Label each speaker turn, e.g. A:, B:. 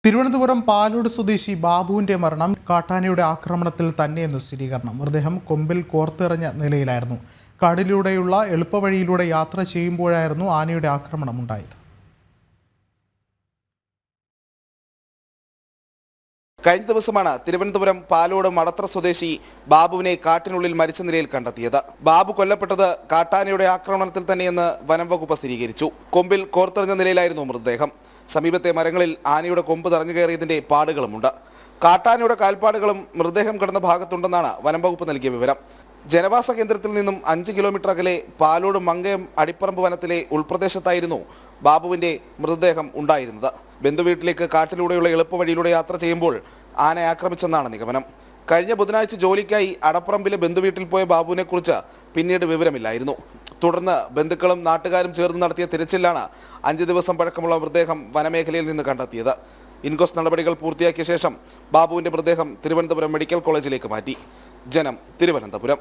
A: തിരുവനന്തപുരം പാലോട് സ്വദേശി ബാബുവിന്റെ മരണം കാട്ടാനയുടെ ആക്രമണത്തിൽ തന്നെയെന്ന് സ്ഥിരീകരണം. മൃതദേഹം കൊമ്പിൽ കോർത്തെറിഞ്ഞ നിലയിലായിരുന്നു. കാടിലൂടെയുള്ള എളുപ്പവഴിയിലൂടെ യാത്ര ചെയ്യുമ്പോഴായിരുന്നു ആനയുടെ ആക്രമണം ഉണ്ടായത്.
B: കഴിഞ്ഞ ദിവസമാണ് തിരുവനന്തപുരം പാലോട് മടത്ര സ്വദേശി ബാബുവിനെ കാട്ടിനുള്ളിൽ മരിച്ച നിലയിൽ കണ്ടെത്തിയത്. ബാബു കൊല്ലപ്പെട്ടത് കാട്ടാനയുടെ ആക്രമണത്തിൽ തന്നെയെന്ന് വനം വകുപ്പ് സ്ഥിരീകരിച്ചു. കൊമ്പിൽ കോർത്തെറിഞ്ഞ നിലയിലായിരുന്നു മൃതദേഹം. സമീപത്തെ മരങ്ങളിൽ ആനയുടെ കൊമ്പ് തറഞ്ഞു കയറിയതിന്റെ പാടുകളുമുണ്ട്. കാട്ടാനയുടെ കാൽപ്പാടുകളും മൃതദേഹം കിടന്ന ഭാഗത്തുണ്ടെന്നാണ് വനം വകുപ്പ് നൽകിയ വിവരം. ജനവാസ കേന്ദ്രത്തിൽ നിന്നും 5 കിലോമീറ്റർ അകലെ പാലോട് മങ്കയം അടിപ്പറമ്പ് വനത്തിലെ ഉൾപ്രദേശത്തായിരുന്നു ബാബുവിന്റെ മൃതദേഹം ഉണ്ടായിരുന്നത്. ബന്ധുവീട്ടിലേക്ക് കാട്ടിലൂടെയുള്ള എളുപ്പവഴിയിലൂടെ യാത്ര ചെയ്യുമ്പോൾ ആന ആക്രമിച്ചെന്നാണ് നിഗമനം. കഴിഞ്ഞ ബുധനാഴ്ച ജോലിക്കായി അടപ്പറമ്പിലെ ബന്ധുവീട്ടിൽ പോയ ബാബുവിനെ കുറിച്ച് പിന്നീട് വിവരമില്ലായിരുന്നു. തുടർന്ന് ബന്ധുക്കളും നാട്ടുകാരും ചേർന്ന് നടത്തിയ തിരച്ചിലാണ് 5 ദിവസം പഴക്കമുള്ള മൃതദേഹം വനമേഖലയിൽ നിന്ന് കണ്ടെത്തിയത്. ഇൻക്വസ്റ്റ് നടപടികൾ പൂർത്തിയാക്കിയ ശേഷം ബാബുവിന്റെ മൃതദേഹം തിരുവനന്തപുരം മെഡിക്കൽ കോളേജിലേക്ക് മാറ്റി. ജനം, തിരുവനന്തപുരം.